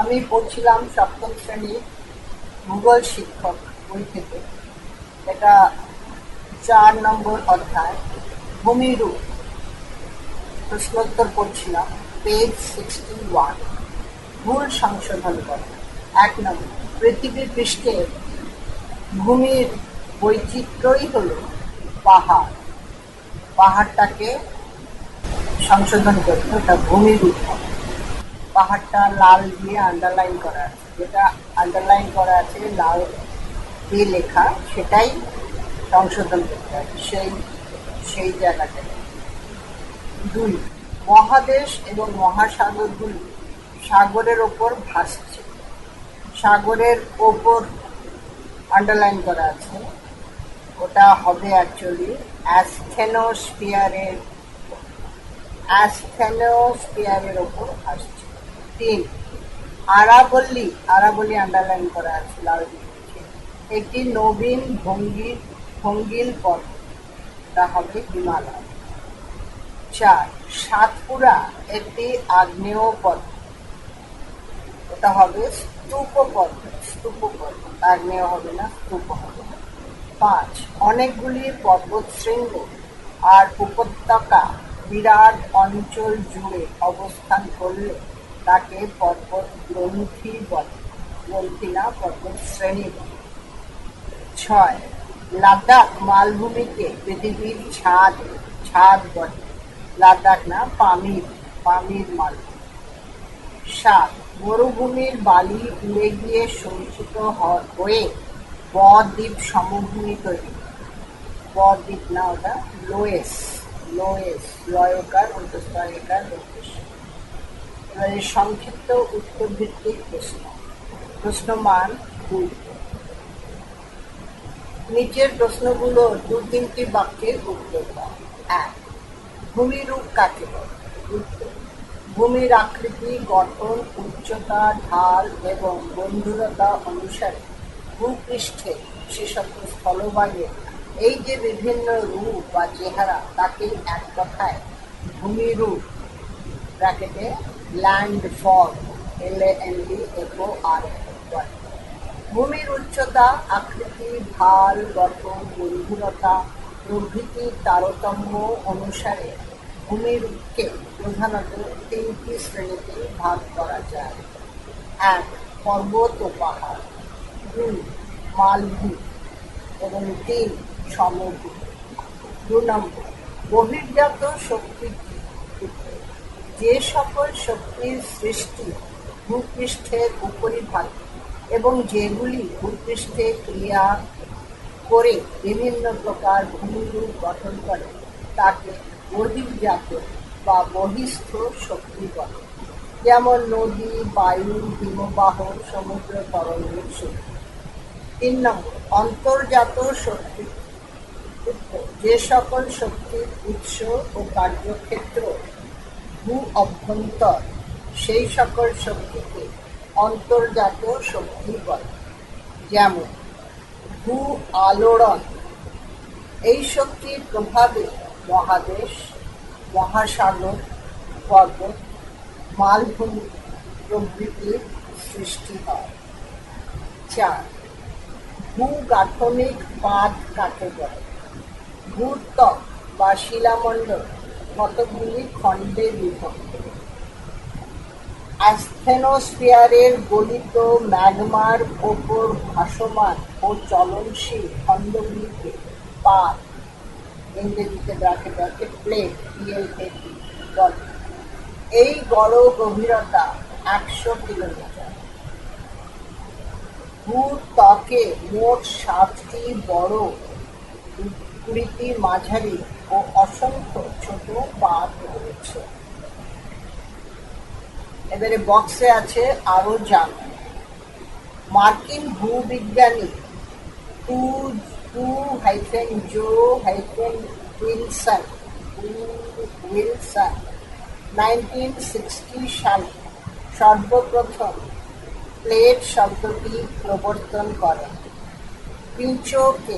আমি পড়ছিলাম সপ্তম শ্রেণীর ভূগোল শিক্ষক বই থেকে। এটা 4 নম্বর অধ্যায়, ভূমিরূপ। প্রশ্নোত্তর পড়ছিলাম, পেজ 61। ভুল সংশোধন করো। 1 নম্বর, পৃথিবী পৃষ্ঠের ভূমির বৈচিত্র্যই হল পাহাড়। পাহাড়টাকে সংশোধন করতে, ওটা ভূমিরূপ হবে। পাহাড়টা লাল দিয়ে আন্ডারলাইন করা আছে, যেটা আন্ডারলাইন করা আছে লাল দিয়ে লেখা, সেটাই সংশোধন করতে হবে সেই জায়গাটায়। 2, মহাদেশ এবং মহাসাগরগুলি সাগরের ওপর ভাসছে। সাগরের ওপর আন্ডারলাইন করা আছে, ওটা হবে অ্যাকচুয়ালি অ্যাস্থেনোস্ফিয়ারের ওপর ভাসছে। 3, আরাবল্লী আন্ডারলাইন করা আছে লাল দিয়ে, একটি নবীন ভঙ্গিল পর্বত, তা হবে হিমালয়। 4, সাতপুরা একটি আগ্নেয় পর্বত, ওটা হবে স্তূপ পর্বত, আগ্নেয় হবে না, স্তূপ হবে। 5, অনেকগুলি পর্বতশৃঙ্গ আর উপত্যকা বিরাট অঞ্চল জুড়ে অবস্থান করলে তাকে পর্বত গ্রন্থি বলে, গ্রন্থি না পর্বত শ্রেণী বলে। 6, লাদাখ মালভূমিকে পৃথিবীর ছাদ বলে, লাদাখ না, পামির মালভূমি। 7, মরুভূমির বালি উড়ে গিয়ে সঞ্চিত হয়ে ব-দ্বীপ সমভূমি তৈরি। ব-দ্বীপ না, ওটা লোয়েস, লয়কার অন্তঃস্থয়কার লোকেশ। এবারে সংক্ষিপ্ত উত্তর ভিত্তিক প্রশ্ন মান 2। নিচের প্রশ্নগুলো 2-3টি বাক্যের উত্তর দাও। 1, ভূমিরূপ কাকে বলে? উত্তর, ভূমির আকৃতি, গঠন, উচ্চতা, ঢাল এবং গভীরতা অনুসারে ভূপৃষ্ঠে, বিশেষত স্থলভাগের এই যে বিভিন্ন রূপ বা চেহারা, তাকে এক কথায় ভূমিরূপ ব্র্যাকেটে ল্যান্ড ফর্ম LANDFORM বলে। ভূমির উচ্চতা, আকৃতি, ঢাল, গঠন, গভীরতা প্রভৃতির তারতম্য অনুসারে ভূমিরূপকে প্রধানত 3টি শ্রেণীতে ভাগ করা যায়। 1, পর্বত ও পাহাড়। 2, মালভূমি এবং 3, সমভূমি। 2 নম্বর, বহির্জাত শক্তি কি? যে সকল শক্তির সৃষ্টি ভূপৃষ্ঠের উপরিভাগে এবং যেগুলি ভূপৃষ্ঠে ক্রিয়া করে বিভিন্ন প্রকার ভূমিরূপ গঠন করে, তাকে বহির্জাত বা বহিস্থ শক্তি বলে। যেমন নদী, বায়ু, হিমবাহ, সমুদ্র তরঙ্গের শক্তি। 3 নম্বর, অন্তর্জাত শক্তি। যে সকল শক্তির উৎস ও কার্যক্ষেত্র ভূ অভ্যন্তর, সেই সকল শক্তিকে অন্তর্জাত শক্তি বলে। যেমন ভূ আলোড়ন, এই শক্তির প্রভাবে মহাদেশ, মহাসাগর, পর্বত, মালভূমি প্রভৃতির সৃষ্টি হয়। 4, ভূগাঠনিক বাঁধ কাকে বলে? ভূত্বক বা শিলামণ্ডল কতগুলি খণ্ডে বিভক্ত। অ্যাস্থেনোস্ফিয়ারের গলিত ম্যাগমার ওপর ভাসমান ও চলনশীল খণ্ডগুলিকে পাত, ইংরেজিতে ব্র্যাকেটে প্লেট PLAT বলে। এই গড় গভীরতা 100 কিলোমিটার। ভূত্বকে মোট 7টি বড়, 20টি মাঝারি ও অসংখ্য ছোট পাত রয়েছে। এবারে বক্সে আছে আরো জানো। মার্কিন ভূবিজ্ঞানী উইলসন 1960 সালে সর্বপ্রথম প্লেট শব্দটি প্রবর্তন করেন। পিচোকে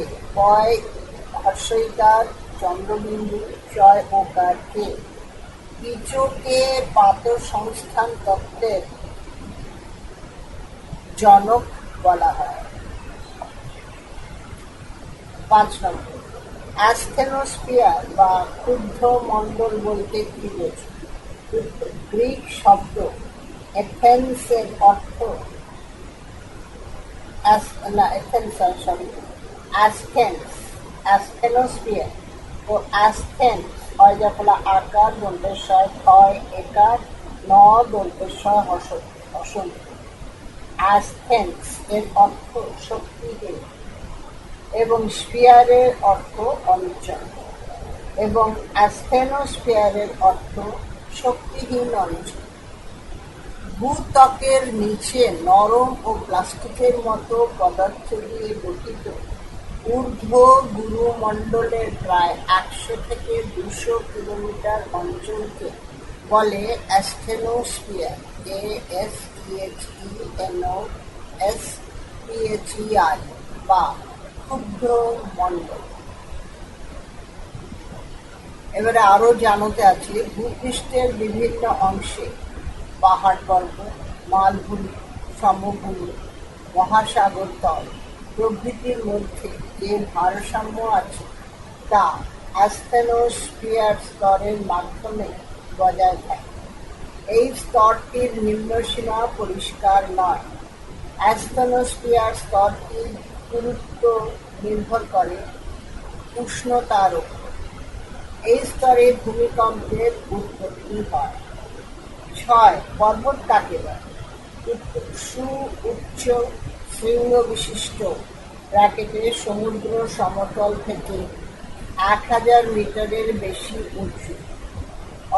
চন্দ্রবিন্দু চয় ওকার কে, পিচোকে পাত সংস্থান তত্ত্বের জনক বলা হয়। 5 নম্বর, অ্যাসথেনোস্ফিয়ার বা ক্ষুদ্র মণ্ডল বলতে কি বোঝো? গ্রিক শব্দ এথেন্সের অর্থ অ্যাসথেনোস্ফিয়ার ও অ্যাসথেন্স হয় যা আকার দন্তেশ্বয় ক্ষয় একার ন দন্তেশ্বয় হসন্ত। অ্যাসথেন্স এর অর্থ শক্তিহীন এবং স্ফিয়ারের অর্থ অঞ্চল, এবং অ্যাসথেনোস্ফিয়ারের অর্থ শক্তিহীন অঞ্চল। ভূত্বকের নিচে নরম ও প্লাস্টিকের মতো পদার্থ দিয়ে গঠিত ঊর্ধ্ব গুরুমণ্ডলের প্রায় 100 থেকে 200 কিলোমিটার অঞ্চলকে বলে অ্যাসথেনোস্ফিয়ার। ASTHENOSPHER বা ক্ষুদ্র মণ্ডল। এবারে আরো জানাতে আছে ভূপৃষ্ঠের বিভিন্ন অংশে পাহাড় পর্বত, মালভূমি, সমভূমি, মহাসাগর তল প্রভৃতির মধ্যে যে ভারসাম্য আছে তা অ্যাসথেনোস্ফিয়ার স্তরের মাধ্যমে বজায় থাকে। এই স্তরটির নিম্নসীমা পরিষ্কার নয়। অ্যাসথেনোস্ফিয়ার স্তরটির গুরুত্ব নির্ভর করে উষ্ণতার উপর। এই স্তরে ভূমিকম্পের উৎপত্তি হয়। 6. পর্বত কাকে বলে? সুউচ্চ শৃঙ্গ বিশিষ্ট সমুদ্র সমতল থেকে 1000 মিটারের বেশি উঁচু,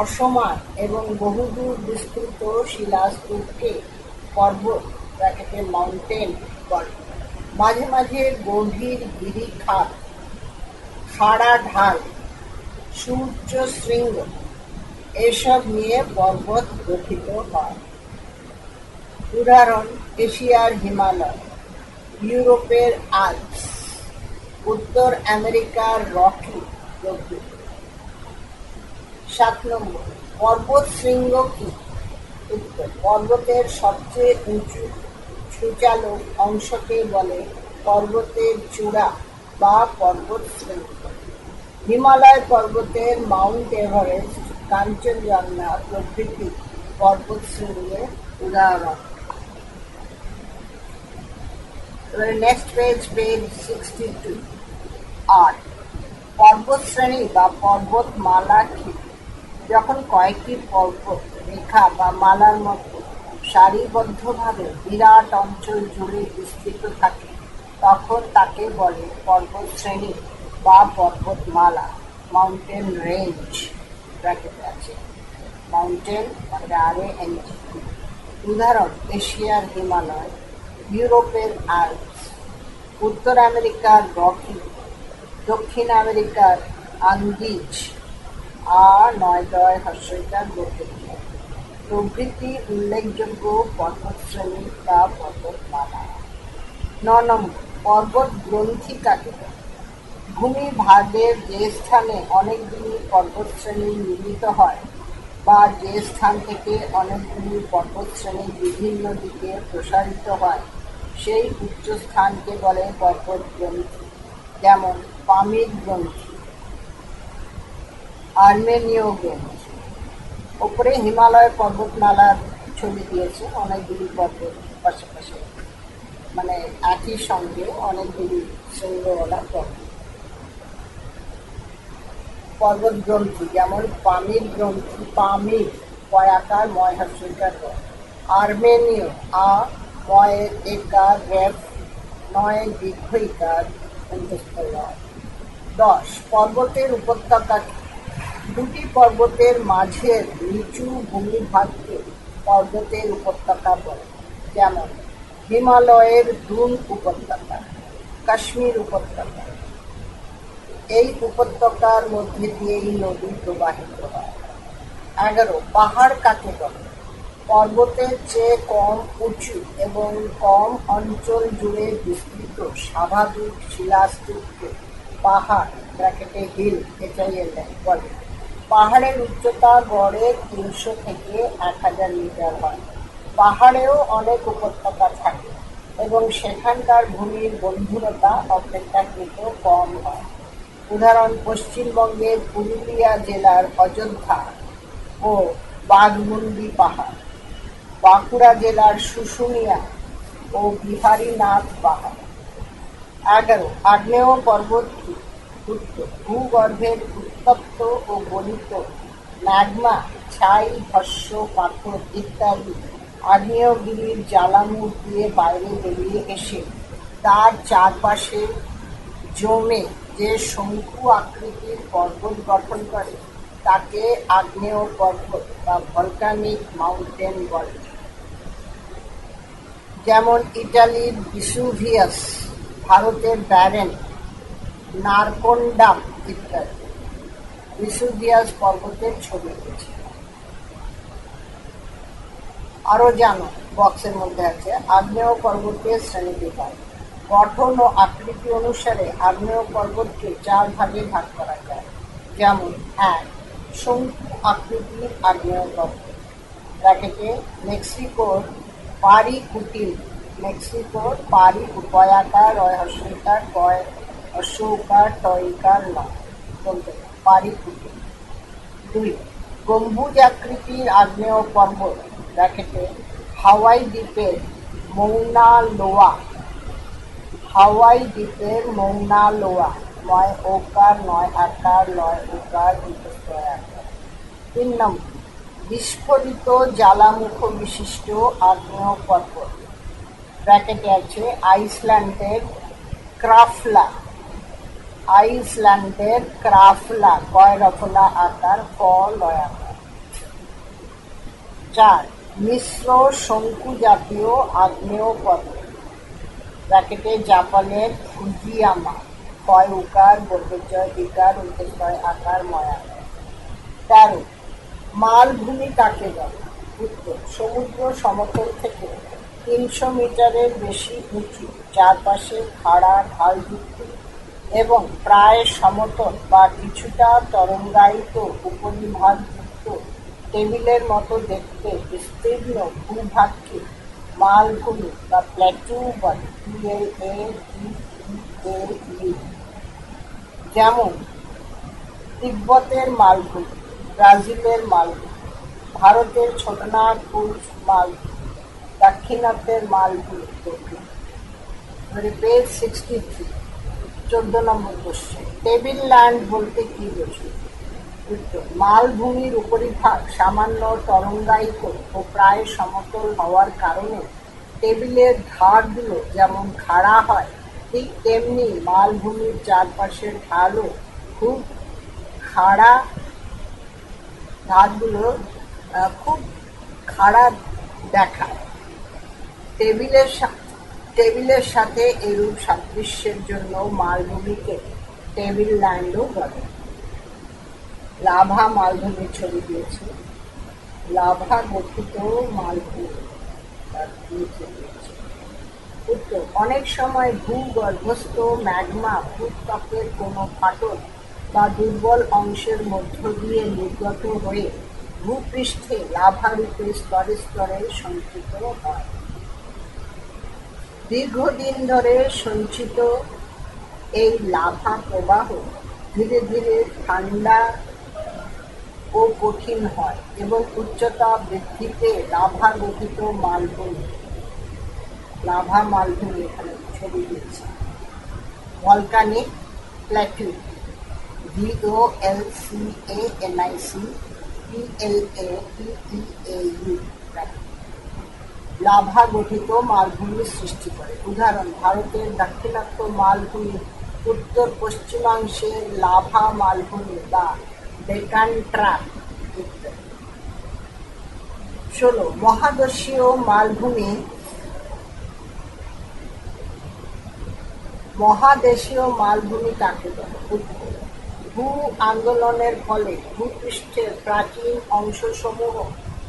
অসমান এবং বহুদূর বিস্তৃত শিলাস্তূপকে পর্বত মাউন্টেন বলে। মাঝে মাঝে গভীর গিরিখাত, খাড়া ঢাল, সুউচ্চ শৃঙ্গ এসব নিয়ে পর্বত গঠিত হয়। উদাহরণ: এশিয়ার হিমালয়, ইউরোপের আল্পস, উত্তর আমেরিকার রকি প্রভৃতি। 7 নম্বর, পর্বত শৃঙ্গ কি? উত্তর: পর্বতের সবচেয়ে উঁচু সূচালো অংশকে বলে পর্বতের চূড়া বা পর্বত শৃঙ্গ। হিমালয় পর্বতের মাউন্ট এভারেস্ট, কাঞ্চনজঙ্ঘা প্রভৃতি পর্বত শৃঙ্গের উদাহরণ। Next page 62। 8. পর্বতশ্রেণী বা পর্বতমালা কি? যখন কয়েকটি পর্বত রেখা বা মালার মতো সারিবদ্ধভাবে বিরাট অঞ্চল জুড়ে বিস্তৃত থাকে তখন তাকে বলে পর্বতশ্রেণী বা পর্বতমালা। মাউন্টেন রেঞ্জ আছে, মাউন্টেন RANG। উদাহরণ: এশিয়ার হিমালয়, ইউরোপের আল্পস, উত্তর আমেরিকার রকি, দক্ষিণ আমেরিকার আন্দিজ প্রভৃতি উল্লেখযোগ্য পর্বতশ্রেণী বা পর্বতমালা। 9 নম্বর, পর্বত গ্রন্থি কাকে বলে? ভূমিভাগের যে স্থানে অনেকগুলি পর্বতশ্রেণী মিলিত হয় বা যে স্থান থেকে অনেকগুলি পর্বতশ্রেণী বিভিন্ন দিকে প্রসারিত হয় সেই উচ্চস্থানকে বলে পর্বত গ্রন্থি। যেমন: পামির গ্রন্থি, আর্মেনীয় গ্রন্থি। ওপরে হিমালয় পর্বতমালার ছবি দিয়েছে, অনেকগুলি পর্বত পাশাপাশি, একই সঙ্গে অনেকগুলি শৃঙ্গওয়ালা পর্বত গ্রন্থি। যেমন: পামির গ্রন্থি, পামির পয়াকার ময় হস্যইকার, আর্মেনীয় ময় একার রেফ নয় দীর্ঘইকার। 10. পর্বতের উপত্যকা কি? দুটি পর্বতের মাঝের নিচু ভূমিভাগকে পর্বতের উপত্যকা বলে। যেমন: হিমালয়ের ডুন উপত্যকা, কাশ্মীর উপত্যকা। এই উপত্যকার মধ্যে দিয়েই নদী প্রবাহিত হয়। 11. পাহাড় কাকে বলে? পর্বতের চেয়ে কম উঁচু এবং কম অঞ্চল জুড়ে বিস্তৃত স্বাভাবিক শিলাস্তূপকে পাহাড় হিল বলে। পাহাড়ের উচ্চতা গড়ে 300 থেকে 1000 মিটার হয়। পাহাড়েও অনেক উপত্যকা থাকে, এবং সেখানকার ভূমির গম্ভীরতা অপেক্ষাকৃত কম হয়। উদাহরণ: পশ্চিমবঙ্গের পুরুলিয়া জেলার অযোধ্যা ও বাঘমুন্ডি পাহাড়, বাঁকুড়া জেলার শুশুনিয়া ও বিহারীনাথ পাহাড়। 11. আগ্নেয় পর্বত কি? উত্তর: ভূগর্ভের উত্তপ্ত ও গলিত ম্যাগমা, ছাই, ভস্ম, পাথর ইত্যাদি আগ্নেয়গিরির জ্বালামুখ দিয়ে বাইরে বেরিয়ে এসে তার চারপাশে জমে যে শঙ্কু আকৃতির পর্বত গঠন করে তাকে আগ্নেয় পর্বত বা ভলকানিক মাউন্টেন বলে। যেমন ইটালির ভিসুভিয়াস, ভারতের ব্যারেন, নারকোন্ডাম ইত্যাদি। ভিসুভিয়াস পর্বতের ছবি রয়েছে। আরো জানো, বক্সের মধ্যে আছে আগ্নেয় পর্বতের শ্রেণীবিভাগ। গঠন ও আকৃতি অনুসারে আগ্নেয় পর্বতকে 4 ভাগে ভাগ করা যায়। যেমন: 1. শঙ্কু আকৃতির আগ্নেয় পর্বত ব্র্যাকেটে মেক্সিকোর পারিকুটিন, মেক্সিকোর পয়াকার, রয় হস্যইকার, কয় হস্যউকার, টয়ইকার বলতে পারিকুটিন। 2. গম্বুজ আকৃতির আগ্নেয় পর্বত ব্র্যাকেটে হাওয়াই দ্বীপের মৌনা লোয়া, হাওয়াই দ্বীপের মৌনা লোয়া, ময় ওকার, নয় আকার, লয় উকার, উল্টোস্তয় আকার। 3 নম্বর, বিস্ফোরিত জ্বালামুখ বিশিষ্ট আগ্নেয় পর্বত ব্র্যাকেটে আছে আইসল্যান্ডের ক্রাফলা, আইসল্যান্ডের ক্রাফলা, কয় রফলা আকার, ক লয় আকার। 4. মিশ্র শঙ্কু জাতীয় আগ্নেয় পর্বত ব্র্যাকেটে জাপানের ফুজিয়ামা, কয় উকার, বর্গজয় বিকার, উল্টোস্তয় আকার, ময় আকার। 13. মালভূমি কাকে বলে? উত্তর: সমুদ্র সমতল থেকে 300 মিটারের বেশি উঁচু, চারপাশে খাড়া ঢালযুক্ত এবং প্রায় সমতল বা কিছুটা তরঙ্গায়িত উপরিভাগযুক্ত টেবিলের মতো দেখতে বিস্তীর্ণ ভূভাগকে মালভূমি বা প্ল্যাটু বলে। PLATEAU। যেমন: তিব্বতের মালভূমি, ব্রাজিলের মালভূমি, ভারতের ছোটনাগপুর মালভূমি, দাক্ষিণাত্যের মালভূমি। পেজ 63, 14 নম্বর কোশ্চেন। টেবিল ল্যান্ড বলতে কি বোঝো? উত্তর: মালভূমির উপরিভাগ সামান্য তরঙ্গায়িত ও প্রায় সমতল হওয়ার কারণে টেবিলের ধারগুলো যেমন খাড়া হয়, ঠিক তেমনি মালভূমির চারপাশের ঢালও খুব খাড়া, ধারগুলো খুব খাড়া দেখায়। টেবিলের সাথে এরূপ সাদৃশ্যের জন্য মালভূমিকে টেবিল ল্যান্ডও বলে। লাভা মালভূমির ছবি দিয়েছে, লাভা গঠিত মালভূমি তার নিচে দিয়েছে। উত্তর: অনেক সময় ভূগর্ভস্থ ম্যাগমা ভূত্বকের কোনো ফাটল বা দুর্বল অংশের মধ্য দিয়ে নির্গত হয়ে ভূপৃষ্ঠে লাভারূপে স্তরে স্তরে সঞ্চিত হয়। দীর্ঘদিন ধরে সঞ্চিত এই লাভা প্রবাহ ধীরে ধীরে ঠান্ডা ও কঠিন হয় এবং উচ্চতা বৃদ্ধিতে লাভা গঠিত মালভূমি, লাভা মালভূমি এখানে ছবি দিয়েছে। Volcanic plateau, VOLCANIC PLATEAU, lava গঠিত মালভূমির সৃষ্টি করে। উদাহরণ: ভারতের দাক্ষিণাত্য মালভূমি, উত্তর পশ্চিমাংশের লাভা মালভূমি বা ডেকান ট্র্যাপ ইত্যাদি। 16. মহাদেশীয় মালভূমি, মহাদেশীয় মালভূমি কাকে বলে? উত্তর: ভূ আন্দোলনের ফলে ভূপৃষ্ঠের প্রাচীন অংশসমূহ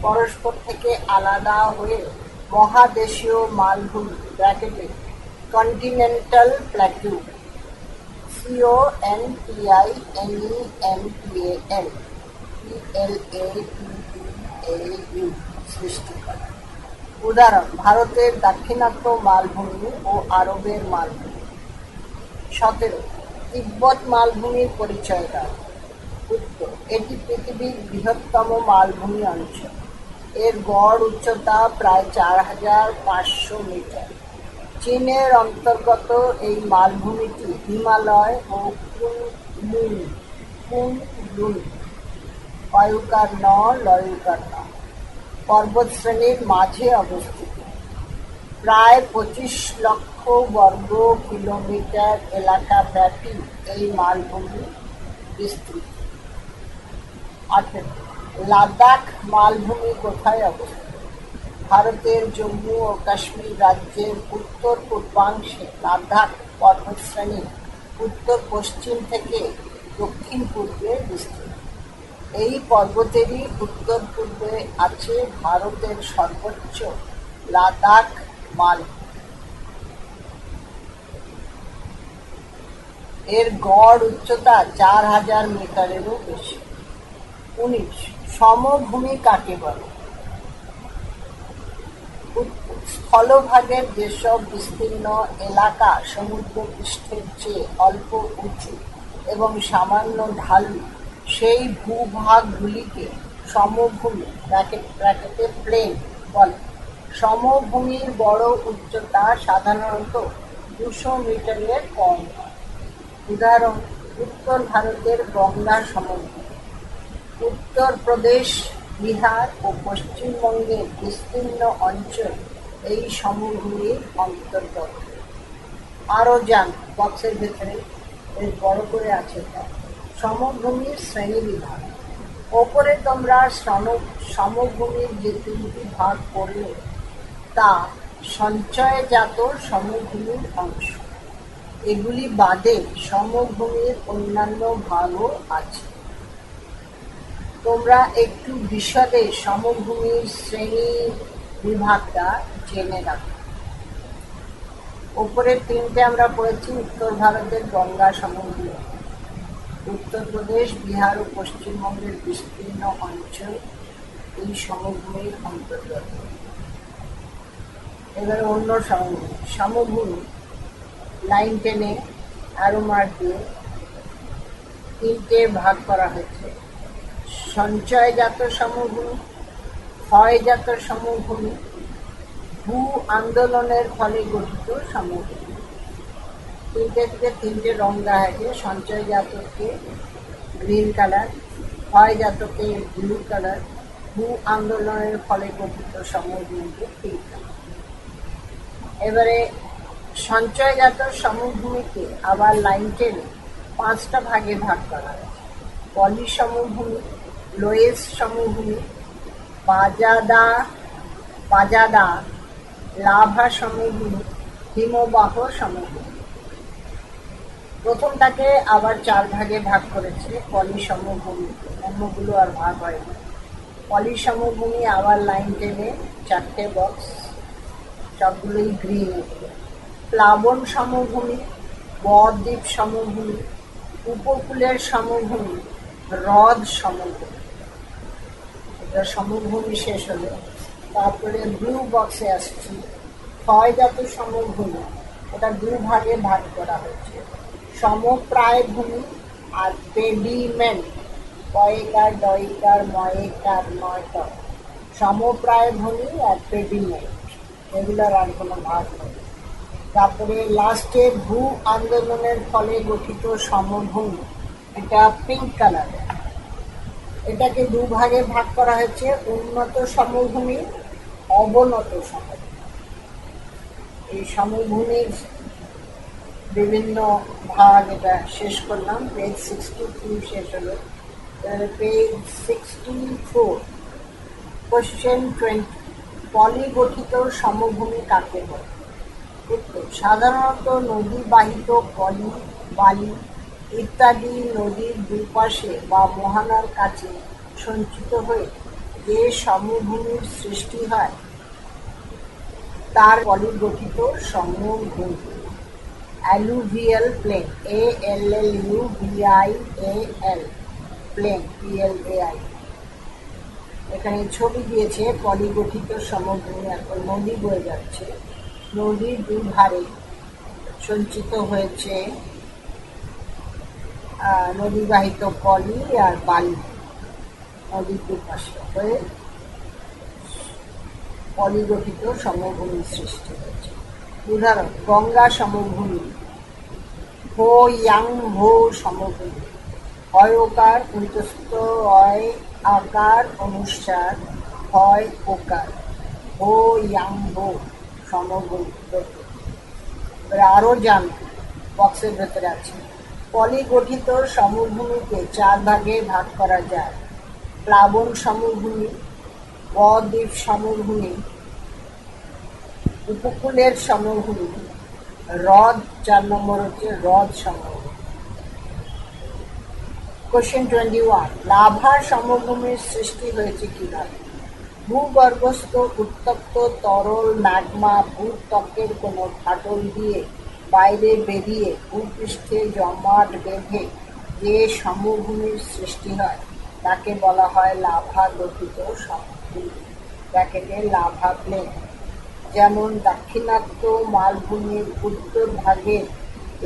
পরস্পর থেকে আলাদা হয়ে মহাদেশীয় মালভূমি ব্র্যাকেটে কন্টিনেন্টাল প্ল্যাটু, CONTINENTAL PLATEAU সৃষ্টি করে। উদাহরণ: ভারতের দাক্ষিণাত্য মালভূমি ও আরবের মালভূমি। 17. তিব্বত মালভূমির পরিচয় দাও। উত্তর: এটি পৃথিবীর বৃহত্তম মালভূমি অঞ্চল। এর গড় উচ্চতা প্রায় 4,500 মিটার। চীনের অন্তর্গত এই মালভূমিটি হিমালয় ও কুনলুন পর্বতশ্রেণীর মাঝে অবস্থিত। প্রায় 25 লক্ষ বর্গ কিলোমিটার এলাকা ব্যাপী এই মালভূমি বিস্তৃত। 18. লাদাখ মালভূমি কোথায় অবস্থিত? ভারতের জম্মু ও কাশ্মীর রাজ্যের উত্তর পূর্বাংশে লাদাখ পর্বতশ্রেণী উত্তর পশ্চিম থেকে দক্ষিণ পূর্বে বিস্তৃত। এই পর্বতেরই উত্তর পূর্বে আছে ভারতের সর্বোচ্চ লাদাখ মালভূমি। এর গড় উচ্চতা 4,000 মিটারেরও বেশি। 19. সমভূমি কাকে বলে? স্থলভাগের যেসব বিস্তীর্ণ এলাকা সমুদ্রপৃষ্ঠের চেয়ে অল্প উঁচু এবং সামান্য ঢালু, সেই ভূভাগগুলিকে সমভূমি প্লেন বলে। সমভূমির গড় উচ্চতা সাধারণত 200 মিটারের কম হয়। উদাহরণ: উত্তর ভারতের গঙ্গা সমভূমি। উত্তরপ্রদেশ, বিহার ও পশ্চিমবঙ্গের বিস্তীর্ণ অঞ্চল এই সমভূমির অন্তর্গত। আরও জান, বক্সের ভেতরে বেশ বড় করে আছে তা। সমভূমির শ্রেণীবিভাগ। ওপরে তোমরা সমভূমির যে 3টি ভাগ পড়লে তা সঞ্চয়জাত সমভূমির অংশ। এগুলি বাদে সমভূমির অন্যান্য ভাগও আছে। তোমরা একটু বিশদে সমভূমির শ্রেণী বিভাগটা জেনে রাখো। ওপরের 3টে আমরা পড়েছি। উত্তর ভারতের গঙ্গা সমভূমি, উত্তরপ্রদেশ, বিহার ও পশ্চিমবঙ্গের বিস্তীর্ণ অঞ্চল এই সমভূমির অন্তর্গত। এবারে অন্য সমভূমি লাইন টেনে অ্যারো মার্ক দিয়ে 3টে ভাগ করা হয়েছে: সঞ্চয়জাত সমভূমি, ক্ষয়জাত সমভূমি, ভূ আন্দোলনের ফলে গঠিত সমভূমি। 3টে রং দেওয়া হয়েছে: সঞ্চয়জাতকে গ্রিন কালার, ক্ষয়জাতকে ব্লু কালার, ভূ আন্দোলনের ফলে গঠিত সমভূমিকে পিঙ্ক কালার। এবারে সঞ্চয়জাত সমভূমিকে আবার লাইন টেনে 5টা ভাগে ভাগ করা হয়েছে: পলি সমভূমি, লোয়েস সমভূমি, বাজাদা, লাভা সমভূমি, হিমবাহ সমভূমি। প্রথমটাকে আবার 4 ভাগে ভাগ করেছে পলি সমভূমি, অন্যগুলো আর ভাগ হয়নি। পলি সমভূমি আবার লাইন টেনে 4টে বক্স, সবগুলোই গ্রিন। প্লাবন সমভূমি, বদ্বীপ সমভূমি, উপকূলের সমভূমি, হ্রদ সমভূমি। এটা সমভূমি শেষ হলো। তারপরে ব্লু বক্সে আসছি, ক্ষয়জাত সমভূমি। এটা 2 ভাগে ভাগ করা হয়েছে: সমপ্রায় ভূমি আর পেডিমেন্ট। কয়েকার, ডয়কার, ময়েকার, নয়কার। সমপ্রায় ভূমি আর পেডিমেন্ট, এগুলোর আর কোনো ভাগ নেই। তারপরে লাস্টে ভূ আন্দোলনের ফলে গঠিত সমভূমি, এটা পিঙ্ক কালারের। এটাকে 2 ভাগে ভাগ করা হয়েছে: উন্নত সমভূমি, অবনত সমভূমি। এই সমভূমির বিভিন্ন ভাগ এটা শেষ করলাম। পেজ 63 শেষ হলো। পেজ 64, কোশ্চেন 20, পলিগঠিত সমভূমি কাকে বলে? উত্তর: সাধারণত নদী বাহিত পলি, বালি ইত্যাদি নদীর দুপাশে বা মোহনার কাছে সঞ্চিত হয়ে যে সমভূমির সৃষ্টি হয় তার পলিগঠিত সমভূমি। Alluvial plain, ALLUVIAL, plain, PLAI। এখানে ছবি দিয়েছে পলিগঠিত সমভূমি, এখন নদী বয়ে যাচ্ছে, নদীর দুধারে সঞ্চিত হয়েছে নদীবাহিত পলি আর বালি, নদীর দুপাশে হয়ে পলিগঠিত সমভূমির সৃষ্টি হয়েছে। উদাহরণ: গঙ্গা সমভূমি, হো ইয়াং হো সমভূমি, অয়কার অন্তস্থ অয় আকার অনুসার হয় ওকার, হো ইয়াং হো সমভূমি। এবারে আরো জান, বক্সের ভেতরে আছে। পলিগঠিত সমভূমিকে 4 ভাগে ভাগ করা যায়: প্লাবন সমভূমি, বদ্বীপ সমভূমি, উপকূলের সমভূমি, হ্রদ, 4 নম্বর হচ্ছে হ্রদ সমভূমি। কোশ্চেন 21, লাভার সমভূমির সৃষ্টি হয়েছে কিভাবে? ভূগর্ভস্থ উত্তপ্ত তরল ম্যাগমা ভূত্বকের কোনো ফাটল দিয়ে বাইরে বেরিয়ে ভূপৃষ্ঠে জমাট বেঁধে যে সমভূমির সৃষ্টি হয় তাকে বলা হয় লাভা গঠিত সমভূমি, ব্র্যাকেটে লাভা প্লেন। যেমন দাক্ষিণাত্য মালভূমির উত্তর ভাগের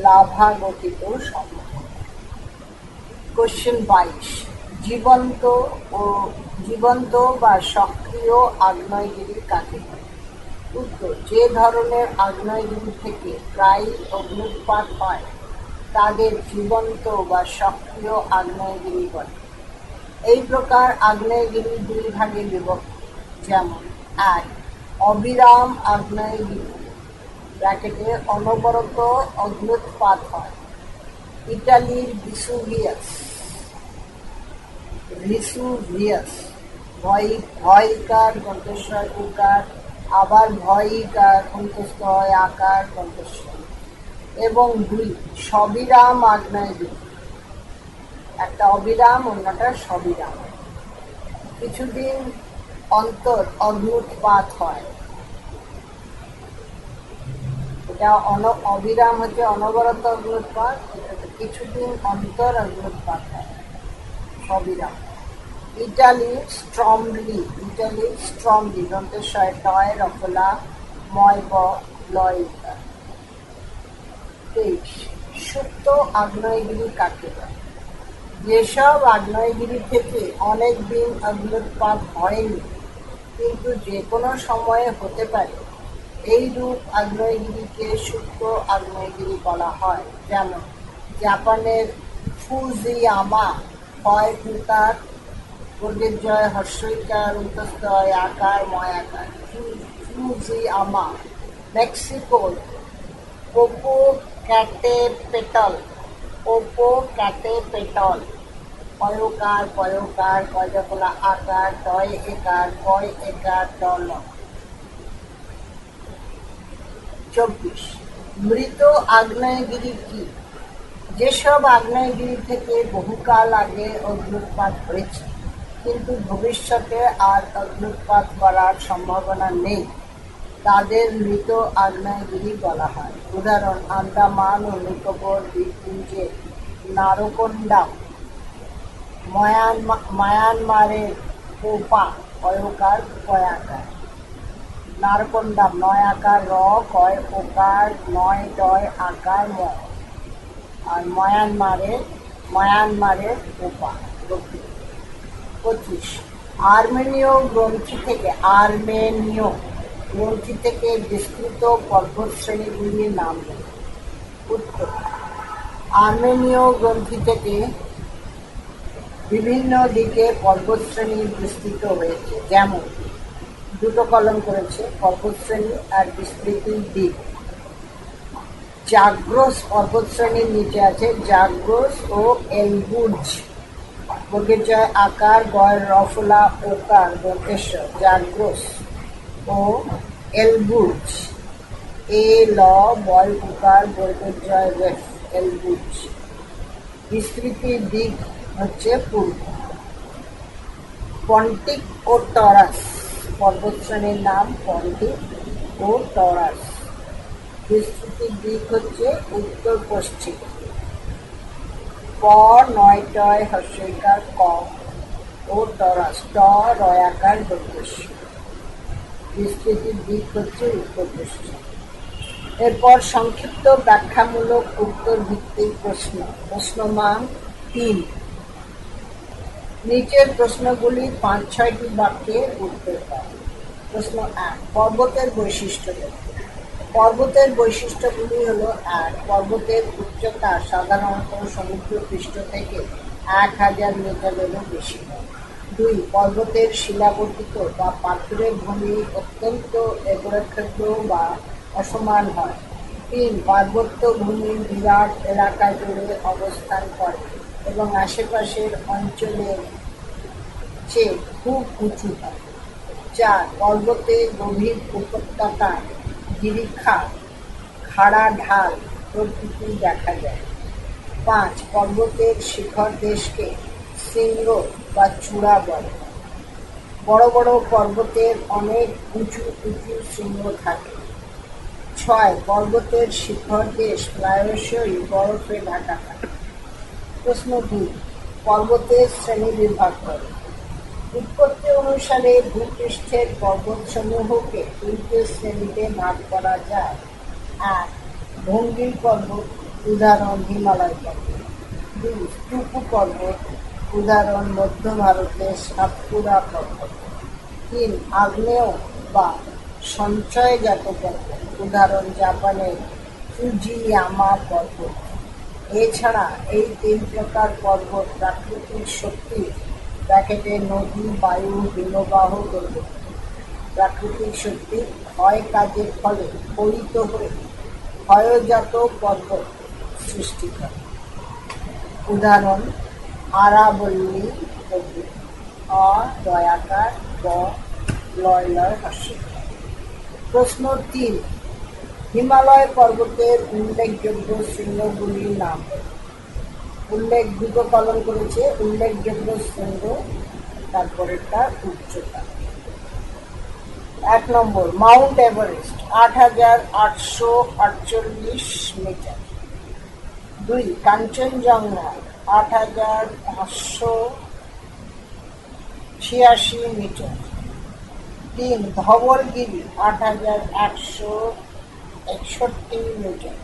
লাভা গঠিত সমভূমি। কোশ্চেন 22, জীবন্ত বা সক্রিয় আগ্নেয়গিরি কাকে বলে? উত্তর: যে ধরনের আগ্নেয়গিরি থেকে প্রায়ই অগ্ন্যুৎপাত হয় তাদের জীবন্ত বা সক্রিয় আগ্নেয়গিরি বলে। এই প্রকার আগ্নেয়গিরি 2 ভাগে বিভক্ত, যেমন: 1. অবিরাম আগ্নেয়গিরি, ব্র্যাকেটে অনবরত অগ্ন্যুৎপাত হয়, ইটালির ভিসুভিয়াস, ভয়িকার কণ্ঠস্বর উকার, আবার ভয়িকার অন্তস্থ হয় আকার কণ্ঠস্বর। এবং 2. সবিরাম আগ্নেয়গিরি, একটা অবিরাম অন্যটা সবিরাম, কিছুদিন অন্তর অগ্ন্যুৎপাত হয়। এটা অবিরাম হচ্ছে অনবরত অগ্ন্যুৎপাত, কিছুদিন অন্তর অগ্ন্যুৎপাত হয়, সবিরাম। ইটালির স্ট্রমলি দন্তেশ্বয় টয় রফলা ময় ব লয় ইকার। 23. সুপ্ত আগ্নেয়গিরি কাকে বলে? যেসব আগ্নেয়গিরি থেকে অনেক দিন অগ্ন্যুৎপাত হয়নি কিন্তু যে কোনো সময়ে হতে পারে, এই রূপ আগ্নেয়গিরিকে সুপ্ত আগ্নেয়গিরি বলা হয়। যেমন: জাপানের ফুজিয়ামা, হয় উকার বর্গের জয় হর্ষইকার অন্তস্থ হয় আকার ময় আকার, ফুজিয়ামা। মেক্সিকোর পোপোক্যাটেপেটল, অয়কার পয়কার কয়জকলা আকার টয় একার কয় একার ডল। 24. মৃত আগ্নেয়গিরি কি? যেসব আগ্নেয়গিরি থেকে বহুকাল আগে অগ্ন্যুৎপাত হয়েছে কিন্তু ভবিষ্যতে আর অগ্ন্যুৎপাত করার সম্ভাবনা নেই তাদের মৃত আগ্নেয়গিরি বলা হয়। উদাহরণ: আন্দামান ও নিকোবর দ্বীপপুঞ্জের নারকোন্ডাম, মায়ানমারের পোপা, অয়কার কয়াকার, নারকোন্ডাম, 9 আকার র কয় ওকার 9 টয় আকার ম, আর মায়ানমারের পোপা। 25. আর্মেনীয় গ্রন্থি থেকে বিস্তৃত পর্বতশ্রেণীগুলির নাম দেন। উত্তর: আর্মেনীয় গ্রন্থি থেকে বিভিন্ন দিকে পর্বতশ্রেণী বিস্তৃত হয়েছে, যেমন, 2 কলম করেছে, পর্বতশ্রেণী আর বিস্তৃতির দিক। জাগ্রস পর্বতশ্রেণীর নিচে আছে জাগ্রস ও এলবুর্জ, বর্গের জয় আকার গয় রফলা ওকার দন্তেশ্বর, জাগ্রস ও এলবুর্জ, এ ল বয় উকার বর্গের জয় রেফ, এলবুর্জ। বিস্তৃতির দিক হচ্ছে পূর্ব। পন্টিক ও টরাস পর্বতশ্রেণীর নাম পন্টিক ও টরাস, বিস্তৃতির দিক হচ্ছে উত্তর পশ্চিম। প 9 টয় হর্ষইকার ক, ও টরাস ট রয়াকার দৈর্ঘ্য। বিস্তৃতির দিক হচ্ছে উত্তর পশ্চিম। এরপর সংক্ষিপ্ত ব্যাখ্যামূলক উত্তর ভিত্তিক প্রশ্ন। প্রশ্ন মান ৩। নিচের প্রশ্নগুলি ৫-৬টি বাক্যে উত্তর পায়। প্রশ্ন ১। পর্বতের বৈশিষ্ট্য লেখো। পর্বতের বৈশিষ্ট্যগুলি হল: ১. পর্বতের উচ্চতা সাধারণত সমুদ্রপৃষ্ঠ থেকে ১,০০০ মিটারেরও বেশি হয়। ২. পর্বতের শিলাবর্তিত বা পাথুরে ভূমি অত্যন্ত এবড়োখেবড়ো বা অসমান হয়। ৩. পার্বত্য ভূমি বিরাট এলাকা জুড়ে অবস্থান করে এবং আশেপাশের অঞ্চলের চেয়ে খুব উঁচু হয়। ৪. পর্বতে গভীর উপত্যকা, গিরিখা, খাড়া ঢাল প্রভৃতি দেখা যায়। ৫. পর্বতের শিখরদেশকে শৃঙ্গ বা চূড়া বলে। বড় বড় পর্বতের অনেক উঁচু উঁচু শৃঙ্গ থাকে। ৬. পর্বতের শিখরদেশ প্রায়শই বরফে ঢাকা থাকে। প্রশ্ন ২. পর্বতের শ্রেণীবিভাগ করো। উৎপত্তি অনুসারে ভূপৃষ্ঠের পর্বতসমূহকে ৩টে শ্রেণীতে ভাগ করা যায়। ১. ভঙ্গিল পর্বত, উদাহরণ হিমালয় পর্বত। ২. স্তূপ পর্বত, উদাহরণ মধ্য ভারতের সাতপুরা পর্বত। ৩. আগ্নেয় বা সঞ্চয়জাত পর্বত, উদাহরণ জাপানের ফুজিয়ামা পর্বত। এছাড়া এই ৩ প্রকার পর্বত প্রাকৃতিক শক্তি (নদী, বায়ু, হিমবাহ প্রভৃতি) প্রাকৃতিক শক্তি ক্ষয় কাজের ফলে পতিত হয়ে ক্ষয়জাত পর্বত সৃষ্টি করে। উদাহরণ আরাবল্লী প্রভৃতি। অ রয়াকার, ব লয় লয় হ্রস্বইকার। প্রশ্ন ৩। হিমালয় পর্বতের উল্লেখযোগ্য শৃঙ্গগুলির নাম বলো। দুটো কলম করেছে, উল্লেখযোগ্য শৃঙ্গ, তারপরেরটা উচ্চতা। ১ নম্বর মাউন্ট এভারেস্ট, ৮,৮৪৮ মিটার। ২. কাঞ্চনজঙ্ঘা, ৮,৫৮৬ মিটার। ৩. ধবলগিরি, ৮,১৬১ মিটার।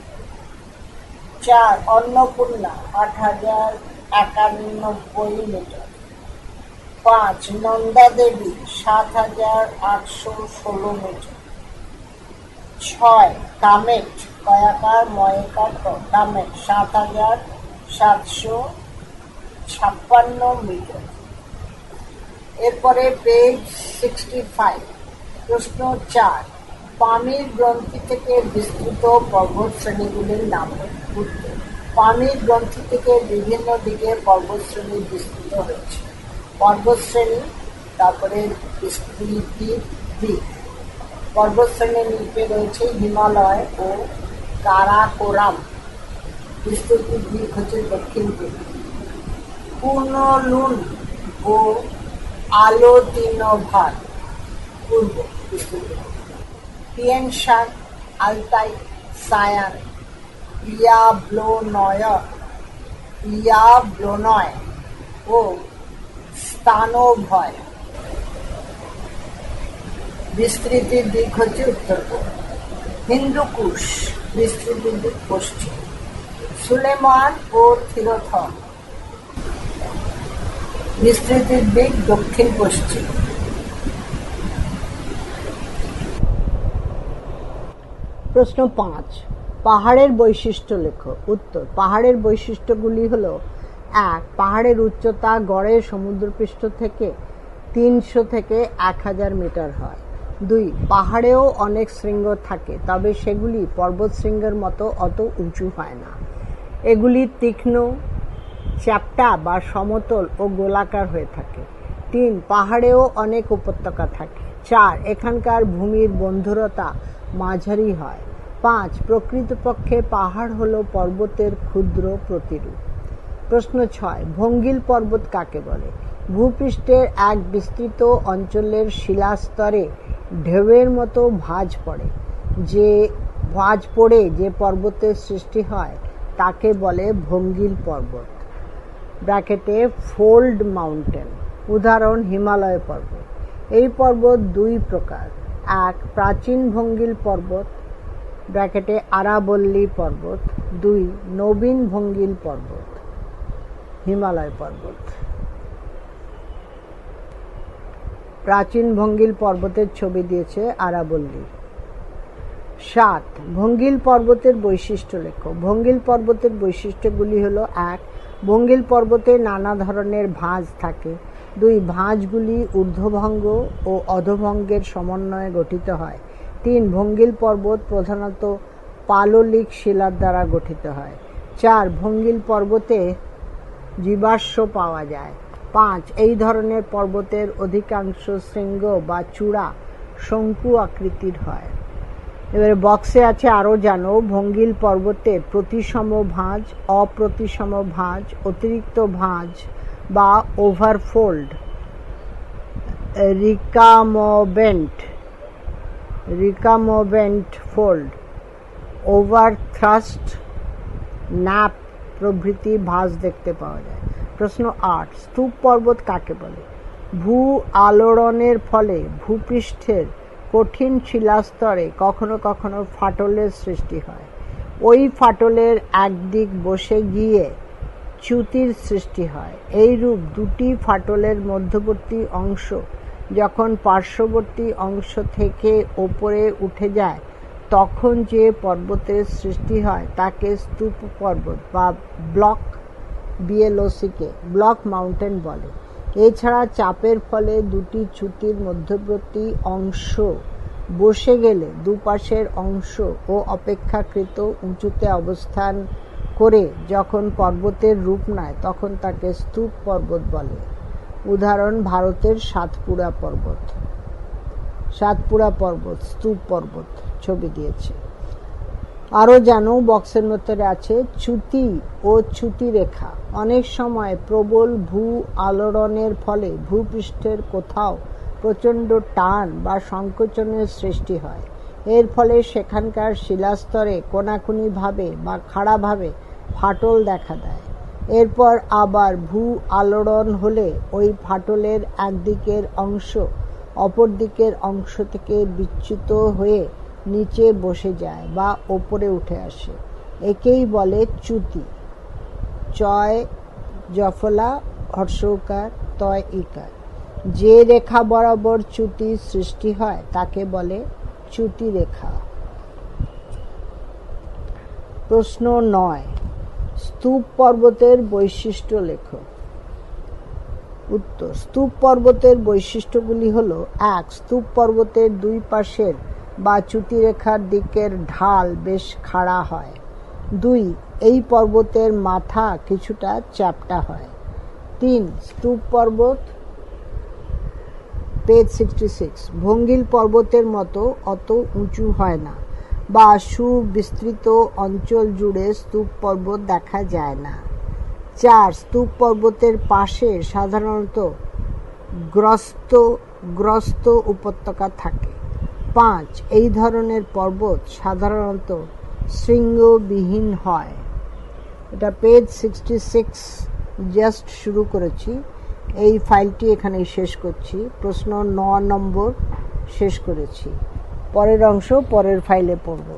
৪. অন্নপূর্ণা, ৮,০৯১ মিটার। ৫. নন্দাদেবী, ৭,৮১৬ মিটার। ৬. কামেট, কয়াকার ময়কার কামেট, ৭,৭৫৬ মিটার। এরপরে পেজ 65। প্রশ্ন ৪। পামির গ্রন্থি থেকে বিস্তৃত পর্বত শ্রেণীগুলির নাম বলো। উত্তর: পামির গ্রন্থি থেকে বিভিন্ন দিকে পর্বতশ্রেণী বিস্তৃত হয়েছে। পর্বতশ্রেণী, তারপরে বিস্তৃতির দিক। পর্বতশ্রেণীর নিচে রয়েছে হিমালয় ও কারাকোরাম। বিস্তৃতির দিক হচ্ছে দক্ষিণ পূর্ব। কুনলুন ও আলোতিনভার পূর্ব বিস্তৃত। তিয়েন শান, আলতাই, সায়ান, ইয়াব্লোনয় ও স্তানোভয়। বিস্তৃতির দিক হচ্ছে উত্তর পূর্ব। হিন্দুকুশ, বিস্তৃতির দিক পশ্চিম। সুলেমান ও থিরথম, বিস্তৃতির দিক দক্ষিণ পশ্চিম। প্রশ্ন ৫। পাহাড়ের বৈশিষ্ট্য লেখো। উত্তর: পাহাড়ের বৈশিষ্ট্যগুলি হল: ১. পাহাড়ের উচ্চতা গড়ে সমুদ্রপৃষ্ঠ থেকে ৩০০ থেকে ১,০০০ মিটার হয়। ২. পাহাড়েও অনেক শৃঙ্গ থাকে, তবে সেগুলি পর্বতশৃঙ্গের মতো অত উঁচু হয় না। এগুলি তীক্ষ্ণ, চ্যাপ্টা বা সমতল ও গোলাকার হয়ে থাকে। ৩. পাহাড়েও অনেক উপত্যকা থাকে। ৪. এখানকার ভূমির বন্ধুরতা মাঝারি হয়। ৫. প্রকৃতপক্ষে পাহাড় হল পর্বতের ক্ষুদ্র প্রতিরূপ। প্রশ্ন ৬। ভঙ্গিল পর্বত কাকে বলে? ভূপৃষ্ঠের এক বিস্তৃত অঞ্চলের শিলাস্তরে ঢেউয়ের মতো ভাঁজ পড়ে যে পর্বতের সৃষ্টি হয় তাকে বলে ভঙ্গিল পর্বত (ফোল্ড মাউন্টেন). উদাহরণ হিমালয় পর্বত। এই পর্বত দুই প্রকার, এক প্রাচীন ভঙ্গিল পর্বত ব্র্যাকেটে আরাবল্লী পর্বত, দুই নবীন ভঙ্গিল পর্বত হিমালয় পর্বত। প্রাচীন ভঙ্গিল পর্বতের ছবি দিয়েছে আরাবল্লী। 7 ভঙ্গিল পর্বতের বৈশিষ্ট্য লেখো। ভঙ্গিল পর্বতের বৈশিষ্ট্যগুলি হলো: 1 ভঙ্গিল পর্বতে নানা ধরনের ভাঁজ থাকে। 2 ভাঁজগুলি ঊর্ধ্বভঙ্গ ও অধোভঙ্গের সমন্বয়ে গঠিত হয়। 3 ভঙ্গিল পর্বত প্রধানত পাললিক শিলার দ্বারা গঠিত হয়। 4 ভঙ্গিল পর্বতে জীবাশ্ম পাওয়া যায়। 5 এই ধরনের পর্বতের অধিকাংশ শৃঙ্গ বা চূড়া শঙ্কু আকৃতির হয়। এবারে বক্সে আছে আরও জানো। ভঙ্গিল পর্বতে প্রতিসম ভাঁজ, অপ্রতিসম ভাঁজ, অতিরিক্ত ভাঁজ বা ওভারফোল্ড, রিকামোভেন্ট ফোল্ড, ওভারথ্রাস্ট, ন্যাপ প্রভৃতি ভাঁজ দেখতে পাওয়া যায়। প্রশ্ন 8 স্তূপ পর্বত কাকে বলে? ভূ আলোড়নের ফলে ভূপৃষ্ঠের কঠিন শিলাস্তরে কখনো কখনো ফাটলের সৃষ্টি হয়। ওই ফাটলের একদিক বসে গিয়ে চ্যুতির সৃষ্টি হয়। এইরূপ দুটি ফাটলের মধ্যবর্তী অংশ যখন পার্শ্ববর্তী অংশ থেকে ওপরে উঠে যায় তখন যে পর্বতের সৃষ্টি হয় তাকে স্তূপ পর্বত বা ব্লক মাউন্টেন বলে। এছাড়া চাপের ফলে দুটি চ্যুতির মধ্যবর্তী অংশ বসে গেলে দুপাশের অংশ ও অপেক্ষাকৃত উঁচুতে অবস্থান করে যখন পর্বতের রূপ নেয় তখন তাকে স্তূপ পর্বত বলে। উদাহরণ ভারতের সাতপুরা পর্বত স্তূপ পর্বত ছবি দিয়েছে। আরও জানো বক্সের মধ্যে আছে চ্যুতি ও চ্যুতিরেখা। অনেক সময় প্রবল ভূ আলোড়নের ফলে ভূপৃষ্ঠের কোথাও প্রচণ্ড টান বা সংকোচনের সৃষ্টি হয়। এর ফলে সেখানকার শিলাস্তরে কোনাকুনিভাবে বা খাড়াভাবে ফাটল দেখা দেয়। এরপর আবার ভূ আলোড়ন হলে ওই ফাটলের একদিকের অংশ অপর দিকের অংশ থেকে বিচ্যুত হয়ে নিচে বসে যায় বা ওপরে উঠে আসে। একেই বলে চ্যুতি। চয় জফলা হর্ষৌকার তয় ইকার। যে রেখা বরাবর চ্যুতি সৃষ্টি হয় তাকে বলে চ্যুতি রেখা। প্রশ্ন 9 স্তূপ পর্বতের বৈশিষ্ট্য লেখো। উত্তর: স্তূপ পর্বতের বৈশিষ্ট্যগুলি হল: 1 স্তূপ পর্বতের দুই পাশের বা চ্যুতিরেখার দিকের ঢাল বেশ খাড়া হয়। 2 এই পর্বতের মাথা কিছুটা চ্যাপ্টা হয়। 3 স্তূপ পর্বত পেজ 66 ভঙ্গিল পর্বতের মতো অত উঁচু হয় না বা সুবিস্তৃত অঞ্চল জুড়ে স্তূপ পর্বত দেখা যায় না। 4 স্তূপ পর্বতের পাশে সাধারণত গ্রস্ত উপত্যকা থাকে। 5 এই ধরনের পর্বত সাধারণত শৃঙ্গবিহীন হয়। এটা পেজ 66 জাস্ট শুরু করেছি, এই ফাইলটি এখানেই শেষ করছি। প্রশ্ন 9 নম্বর শেষ করেছি। পরের অংশ পরের ফাইলে পড়ব।